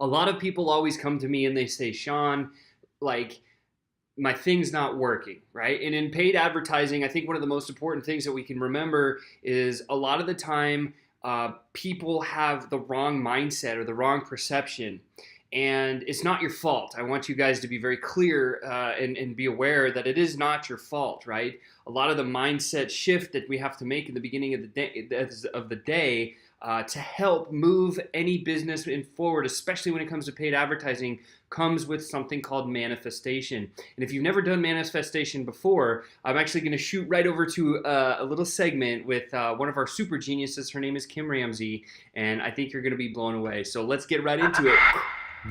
A lot of people always come to me and they say, Sean, like, my thing's not working, right? And in paid advertising, I think one of the most important things that we can remember is a lot of the time people have the wrong mindset or the wrong perception. And it's not your fault. I want you guys to be very clear and be aware that it is not your fault, right? A lot of the mindset shift that we have to make in the beginning of the day to help move any business forward, especially when it comes to paid advertising, comes with something called manifestation. And if you've never done manifestation before, I'm actually going to shoot right over to a little segment with one of our super geniuses. Her name is Kim Ramsey, and I think you're going to be blown away. So let's get right into it.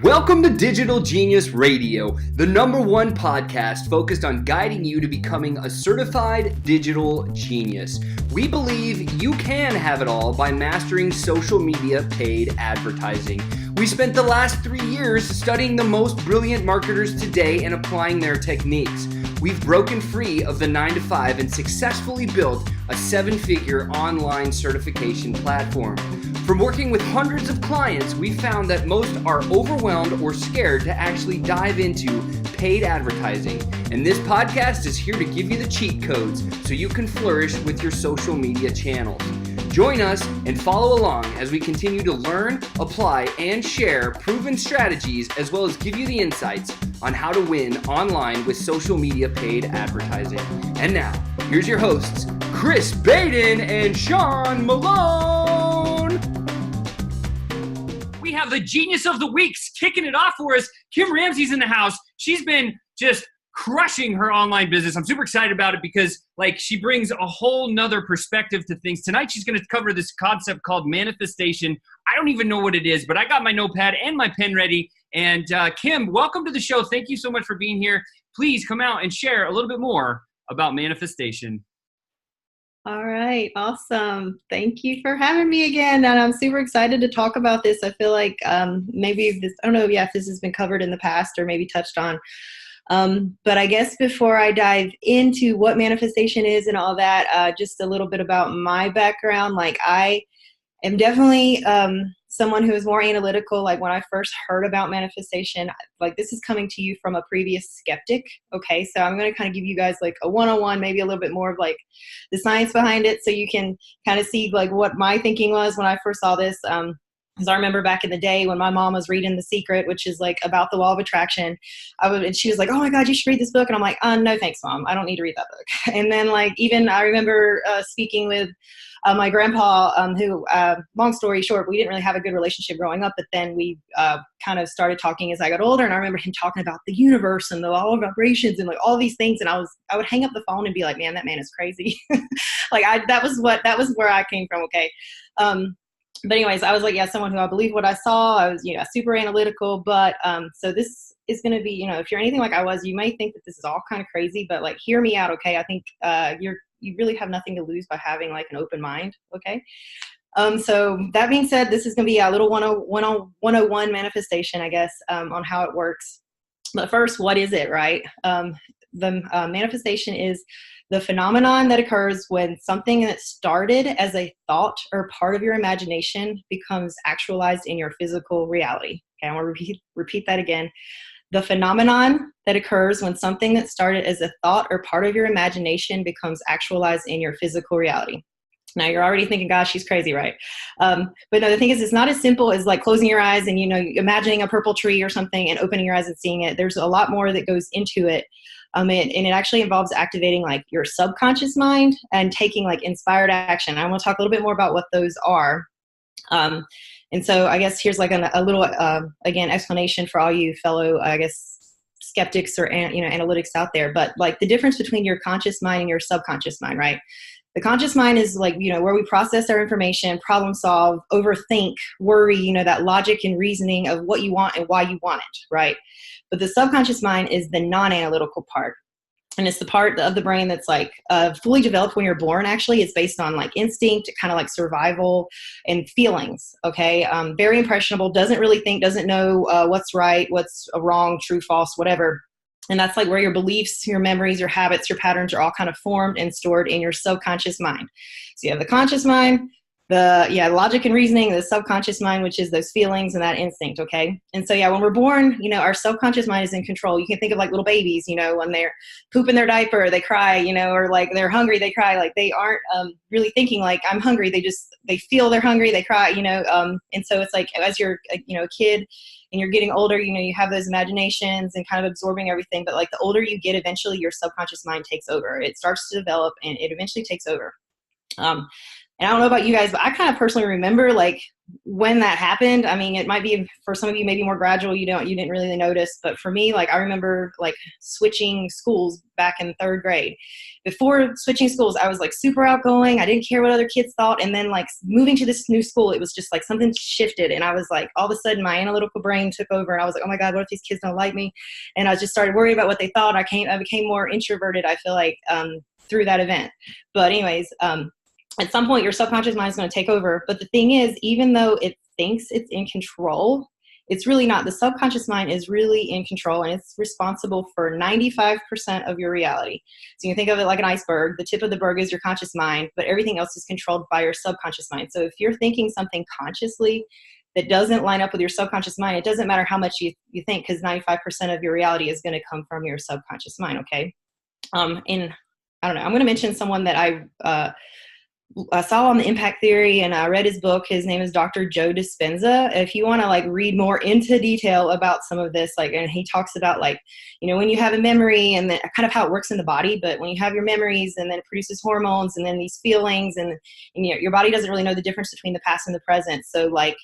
Welcome to Digital Genius Radio, the #1 podcast focused on guiding you to becoming a certified digital genius. We believe you can have it all by mastering social media paid advertising. We spent the last 3 years studying the most brilliant marketers today and applying their techniques. We've broken free of the 9-to-5 and successfully built a 7-figure online certification platform. From working with hundreds of clients, we found that most are overwhelmed or scared to actually dive into paid advertising. And this podcast is here to give you the cheat codes so you can flourish with your social media channels. Join us and follow along as we continue to learn, apply, and share proven strategies, as well as give you the insights on how to win online with social media paid advertising. And now, here's your hosts, Chris Baden and Sean Malone. We have the genius of the week kicking it off for us. Kim Ramsey's in the house. She's been just crushing her online business. I'm super excited about it because she brings a whole nother perspective to things. Tonight, she's going to cover this concept called manifestation. I don't even know what it is, but I got my notepad and my pen ready. And Kim, welcome to the show. Thank you so much for being here. Please come out and share a little bit more about manifestation. All right. Awesome. Thank you for having me again. And I'm super excited to talk about this. I feel like maybe this, I don't know if this has been covered in the past or maybe touched on. But I guess before I dive into what manifestation is and all that, just a little bit about my background. I am definitely someone who is more analytical. When I first heard about manifestation, this is coming to you from a previous skeptic. Okay, so I'm going to kind of give you guys a 101, maybe a little bit more of the science behind it, so you can kind of see what my thinking was when I first saw this. Because I remember back in the day when my mom was reading The Secret, which is about the law of attraction, and she was like, "Oh my God, you should read this book." And I'm like, "No, thanks, Mom. I don't need to read that book." And then even I remember speaking with my grandpa, who, long story short, we didn't really have a good relationship growing up, but then we kind of started talking as I got older. And I remember him talking about the universe and the law of vibrations and all these things. And I would hang up the phone and be like, "Man, that man is crazy." That was where I came from. Okay. But anyways, I was someone who I believed what I saw. I was, super analytical. But so this is going to be, if you're anything like I was, you may think that this is all kind of crazy, but hear me out, okay? I think you really have nothing to lose by having an open mind, okay? So that being said, this is going to be a little 101 manifestation, I guess, on how it works. But first, what is it, right? The manifestation is the phenomenon that occurs when something that started as a thought or part of your imagination becomes actualized in your physical reality. Okay, I want to repeat that again. The phenomenon that occurs when something that started as a thought or part of your imagination becomes actualized in your physical reality. Now you're already thinking, "Gosh, she's crazy," right? But no, the thing is, it's not as simple as closing your eyes and imagining a purple tree or something and opening your eyes and seeing it. There's a lot more that goes into it. And it actually involves activating your subconscious mind and taking inspired action. I want to talk a little bit more about what those are. And so I guess here's a little, again, explanation for all you fellow, I guess, skeptics or, analytics out there. But the difference between your conscious mind and your subconscious mind, right? The conscious mind is where we process our information, problem solve, overthink, worry, that logic and reasoning of what you want and why you want it, right? But the subconscious mind is the non-analytical part. And it's the part of the brain that's fully developed when you're born. Actually, it's based on instinct, kind of survival and feelings. Okay. Very impressionable, doesn't really think, doesn't know what's right, what's wrong, true, false, whatever. And that's where your beliefs, your memories, your habits, your patterns are all kind of formed and stored in your subconscious mind. So you have the conscious mind, the logic and reasoning, the subconscious mind, which is those feelings and that instinct. Okay. And so, yeah, when we're born, our subconscious mind is in control. You can think of like little babies, when they're pooping their diaper, they cry, or like they're hungry, they cry. Like they aren't really thinking like I'm hungry. They feel they're hungry, they cry, and so it's like as you're, a kid and you're getting older, you have those imaginations and kind of absorbing everything. But like the older you get, eventually your subconscious mind takes over. It starts to develop and it eventually takes over. And I don't know about you guys, but I kind of personally remember like when that happened. I mean, it might be for some of you maybe more gradual. You didn't really notice, but for me, like I remember like switching schools back in third grade. Before switching schools, I was like super outgoing. I didn't care what other kids thought. And then like moving to this new school, it was just like something shifted. And I was like, all of a sudden my analytical brain took over and I was like, oh my God, what if these kids don't like me? And I just started worrying about what they thought. I became more introverted, I feel like, through that event. But anyways, at some point your subconscious mind is going to take over. But the thing is, even though it thinks it's in control, it's really not. The subconscious mind is really in control, and it's responsible for 95% of your reality. So you can think of it like an iceberg. The tip of the berg is your conscious mind, but everything else is controlled by your subconscious mind. So if you're thinking something consciously that doesn't line up with your subconscious mind, it doesn't matter how much you think, because 95% of your reality is going to come from your subconscious mind. Okay. And I don't know, I'm going to mention someone that I saw on the impact theory, and I read his book. His name is Dr. Joe Dispenza. If you want to like read more into detail about some of this, like, and he talks about like, when you have a memory and kind of how it works in the body, but when you have your memories and then it produces hormones and then these feelings and your body doesn't really know the difference between the past and the present. So like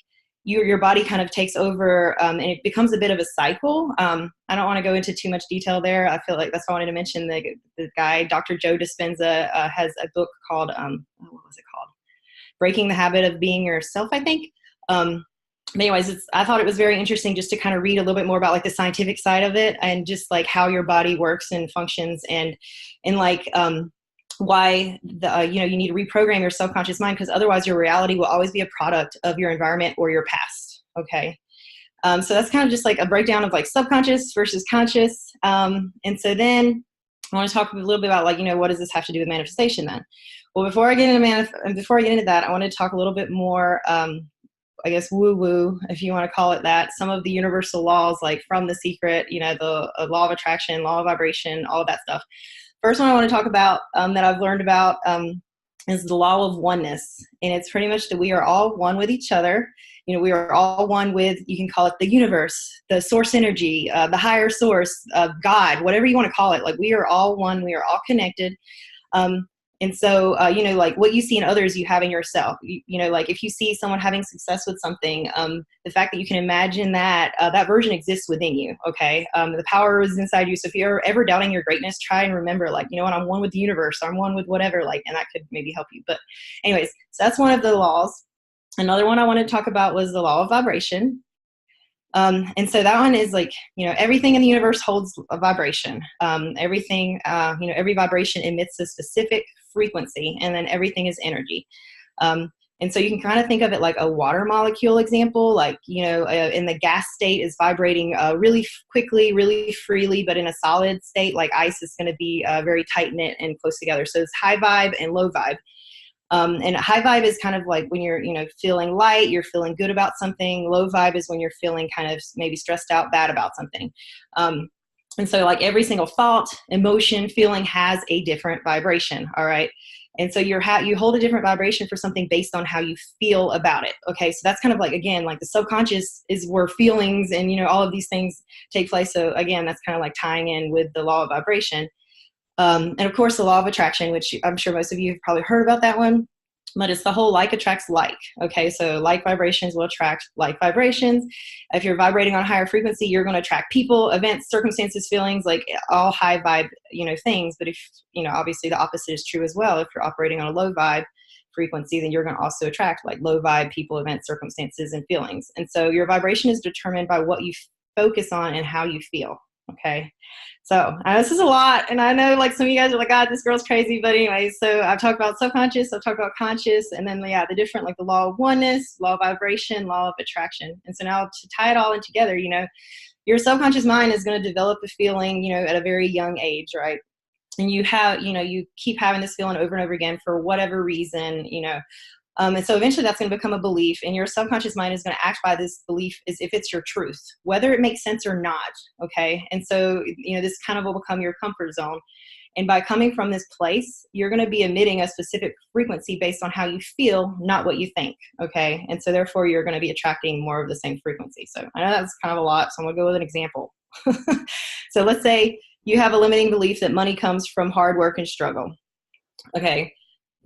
your body kind of takes over and it becomes a bit of a cycle. I don't want to go into too much detail there. I feel like that's why I wanted to mention the guy, Dr. Joe Dispenza, has a book called, what was it called? Breaking the Habit of Being Yourself, I think. But anyways, I thought it was very interesting just to kind of read a little bit more about like the scientific side of it and just like how your body works and functions and like, why you need to reprogram your subconscious mind, because otherwise your reality will always be a product of your environment or your past. Okay. So that's kind of just like a breakdown of like subconscious versus conscious. And so then I want to talk a little bit about like, what does this have to do with manifestation then? Well, before I get into that, I want to talk a little bit more, I guess, woo-woo, if you want to call it that, some of the universal laws, like from The Secret, the law of attraction, law of vibration, all of that stuff. First one I want to talk about that I've learned about is the law of oneness. And it's pretty much that we are all one with each other. We are all one with, you can call it the universe, the source energy, the higher source, God, whatever you want to call it. Like we are all one, we are all connected. And so, like what you see in others, you have in yourself. Like if you see someone having success with something, the fact that you can imagine that that version exists within you. Okay. The power is inside you. So if you're ever doubting your greatness, try and remember, like, what, I'm one with the universe. I'm one with whatever, like, and that could maybe help you. But anyways, so that's one of the laws. Another one I wanted to talk about was the law of vibration. And so that one is like, everything in the universe holds a vibration. Everything, every vibration emits a specific frequency, and then everything is energy. And so you can kind of think of it like a water molecule example, like, in the gas state is vibrating really quickly, really freely, but in a solid state, like ice, is going to be very tight knit and close together. So it's high vibe and low vibe. And high vibe is kind of like when you're, feeling light, you're feeling good about something. Low vibe is when you're feeling kind of maybe stressed out, bad about something. And so like every single thought, emotion, feeling has a different vibration. All right. And so you hold a different vibration for something based on how you feel about it. Okay. So that's kind of like, again, like the subconscious is where feelings and, all of these things take place. So again, that's kind of like tying in with the law of vibration. And of course, the law of attraction, which I'm sure most of you have probably heard about that one, but it's the whole like attracts like. Okay, so like vibrations will attract like vibrations. If you're vibrating on a higher frequency, you're going to attract people, events, circumstances, feelings, like all high vibe, things. But if, obviously the opposite is true as well. If you're operating on a low vibe frequency, then you're going to also attract like low vibe people, events, circumstances, and feelings. And so your vibration is determined by what you focus on and how you feel. Okay. So this is a lot. And I know like some of you guys are like, God, this girl's crazy. But anyway, so I've talked about subconscious, I've talked about conscious, and then the different, like the law of oneness, law of vibration, law of attraction. And so now to tie it all in together, your subconscious mind is going to develop a feeling, at a very young age, right? And you have, you keep having this feeling over and over again for whatever reason, And so eventually that's going to become a belief, and your subconscious mind is going to act by this belief as if it's your truth, whether it makes sense or not. Okay. And so, this kind of will become your comfort zone. And by coming from this place, you're going to be emitting a specific frequency based on how you feel, not what you think. Okay. And so therefore you're going to be attracting more of the same frequency. So I know that's kind of a lot. So I'm going to go with an example. So let's say you have a limiting belief that money comes from hard work and struggle. Okay.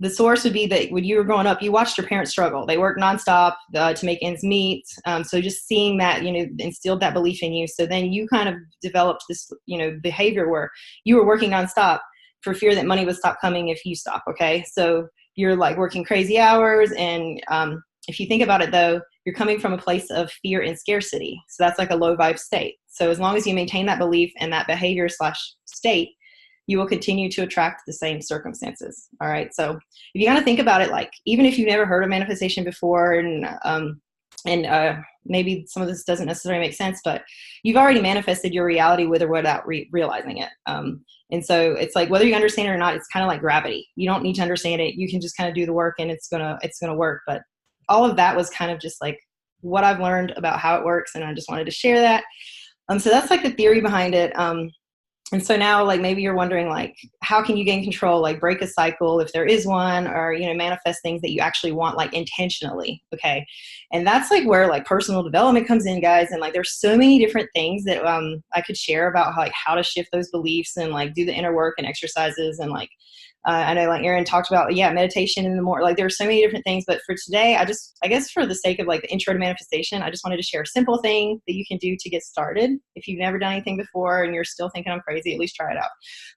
The source would be that when you were growing up, you watched your parents struggle. They worked nonstop to make ends meet. So just seeing that, instilled that belief in you. So then you kind of developed this, behavior where you were working nonstop for fear that money would stop coming if you stop. Okay. So you're like working crazy hours. And if you think about it though, you're coming from a place of fear and scarcity. So that's like a low vibe state. So as long as you maintain that belief and that behavior / state, you will continue to attract the same circumstances. All right. So if you kind of think about it, like, even if you've never heard of manifestation before, and maybe some of this doesn't necessarily make sense, but you've already manifested your reality with or without realizing it. And so it's like, whether you understand it or not, it's kind of like gravity. You don't need to understand it. You can just kind of do the work and it's going to work. But all of that was kind of just like what I've learned about how it works. And I just wanted to share that. So that's like the theory behind it. And so now, like, maybe you're wondering, like, how can you gain control, like break a cycle if there is one, or, manifest things that you actually want, like, intentionally. Okay. And that's like where like personal development comes in, guys. And like, there's so many different things that I could share about how to shift those beliefs and like do the inner work and exercises. And like, I know like Erin talked about, meditation and the more, like, there's so many different things, but for today, I guess for the sake of like the intro to manifestation, I just wanted to share a simple thing that you can do to get started. If you've never done anything before and you're still thinking I'm crazy, at least try it out.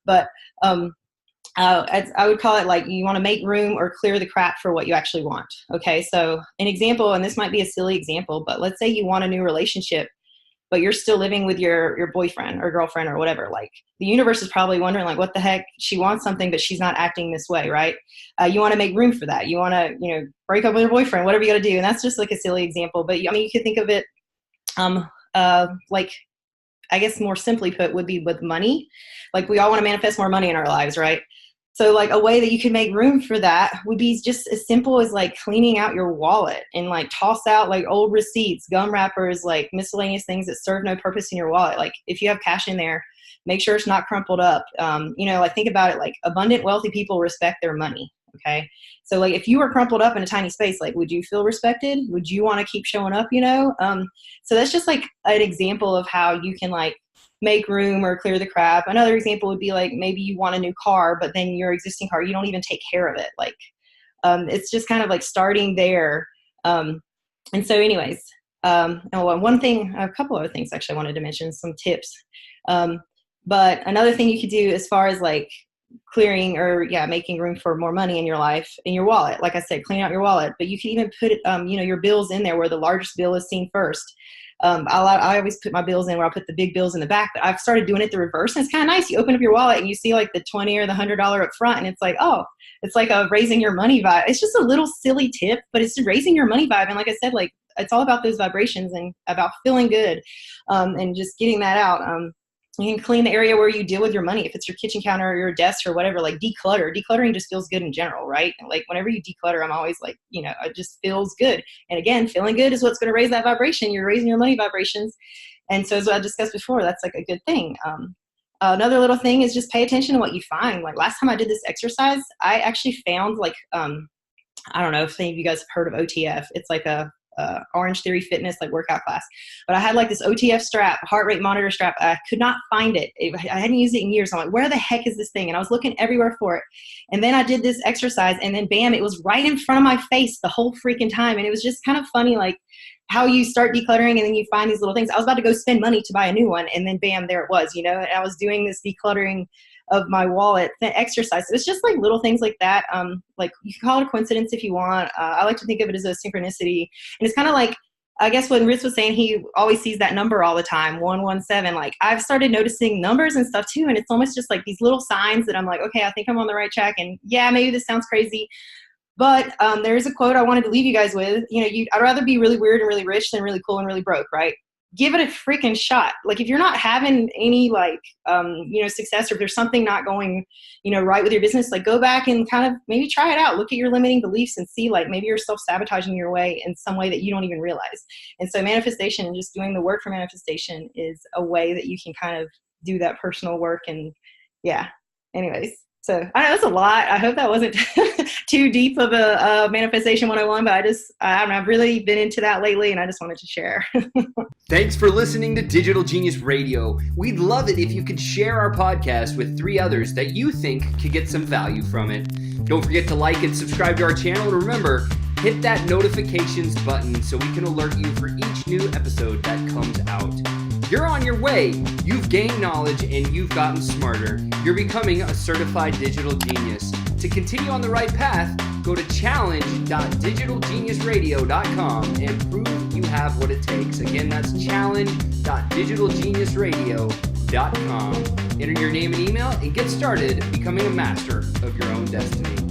But, I would call it like, you want to make room or clear the crap for what you actually want. Okay. So an example, and this might be a silly example, but let's say you want a new relationship, but you're still living with your boyfriend or girlfriend or whatever. Like, the universe is probably wondering, like, what the heck? She wants something, but she's not acting this way, right? You want to make room for that. You want to, break up with your boyfriend, whatever you got to do. And that's just like a silly example. But I mean, you could think of it, like, I guess more simply put would be with money. Like, we all want to manifest more money in our lives, right? So like a way that you can make room for that would be just as simple as like cleaning out your wallet and like toss out like old receipts, gum wrappers, like miscellaneous things that serve no purpose in your wallet. Like, if you have cash in there, make sure it's not crumpled up. Like, think about it, like, abundant, wealthy people respect their money. Okay. So like, if you were crumpled up in a tiny space, like, would you feel respected? Would you want to keep showing up, So that's just like an example of how you can like make room or clear the crap. Another example would be like, maybe you want a new car, but then your existing car, you don't even take care of it. Like, it's just kind of like starting there. And so anyways, and one thing, a couple other things actually I wanted to mention, some tips. But another thing you could do as far as like clearing or making room for more money in your life, in your wallet, like I said, clean out your wallet, but you can even put your bills in there where the largest bill is seen first. I always put my bills in where I put the big bills in the back, but I've started doing it the reverse, and it's kind of nice. You open up your wallet and you see like the $20 or the $100 up front, and it's like, oh, it's like a raising your money vibe. It's just a little silly tip, but it's raising your money vibe. And like I said, like, it's all about those vibrations and about feeling good, and just getting that out. You can clean the area where you deal with your money. If it's your kitchen counter or your desk or whatever, like declutter. Decluttering just feels good in general, right? Like, whenever you declutter, I'm always like, it just feels good. And again, feeling good is what's going to raise that vibration. You're raising your money vibrations. And so, as I discussed before, that's like a good thing. Another little thing is just pay attention to what you find. Like, last time I did this exercise, I actually found like, I don't know if any of you guys have heard of OTF. It's like a Orange Theory Fitness like workout class, but I had like this OTF strap, heart rate monitor strap. I could not find it. I hadn't used it in years. I'm like, where the heck is this thing? And I was looking everywhere for it. And then I did this exercise, and then bam, it was right in front of my face the whole freaking time. And it was just kind of funny, like how you start decluttering and then you find these little things. I was about to go spend money to buy a new one, and then bam, there it was, and I was doing this decluttering of my wallet exercise. It's just like little things like that. Like, you can call it a coincidence if you want. I like to think of it as a synchronicity. And it's kind of like, I guess when Ritz was saying he always sees that number all the time, 117, like, I've started noticing numbers and stuff too. And it's almost just like these little signs that I'm like, okay, I think I'm on the right track. And yeah, maybe this sounds crazy, but there is a quote I wanted to leave you guys with. I'd rather be really weird and really rich than really cool and really broke, right? give it a freaking shot. Like if you're not having any like, success, or if there's something not going, right with your business, like go back and kind of maybe try it out. Look at your limiting beliefs and see like maybe you're self-sabotaging your way in some way that you don't even realize. And so manifestation and just doing the work for manifestation is a way that you can kind of do that personal work. And yeah, anyways. So I know that's a lot. I hope that wasn't too deep of a manifestation 101, but I've really been into that lately, and I just wanted to share. Thanks for listening to Digital Genius Radio. We'd love it if you could share our podcast with 3 others that you think could get some value from it. Don't forget to like and subscribe to our channel, and remember, hit that notifications button so we can alert you for each new episode that comes out. You're on your way. You've gained knowledge and you've gotten smarter. You're becoming a certified digital genius. To continue on the right path, go to challenge.digitalgeniusradio.com and prove you have what it takes. Again, that's challenge.digitalgeniusradio.com. Enter your name and email and get started becoming a master of your own destiny.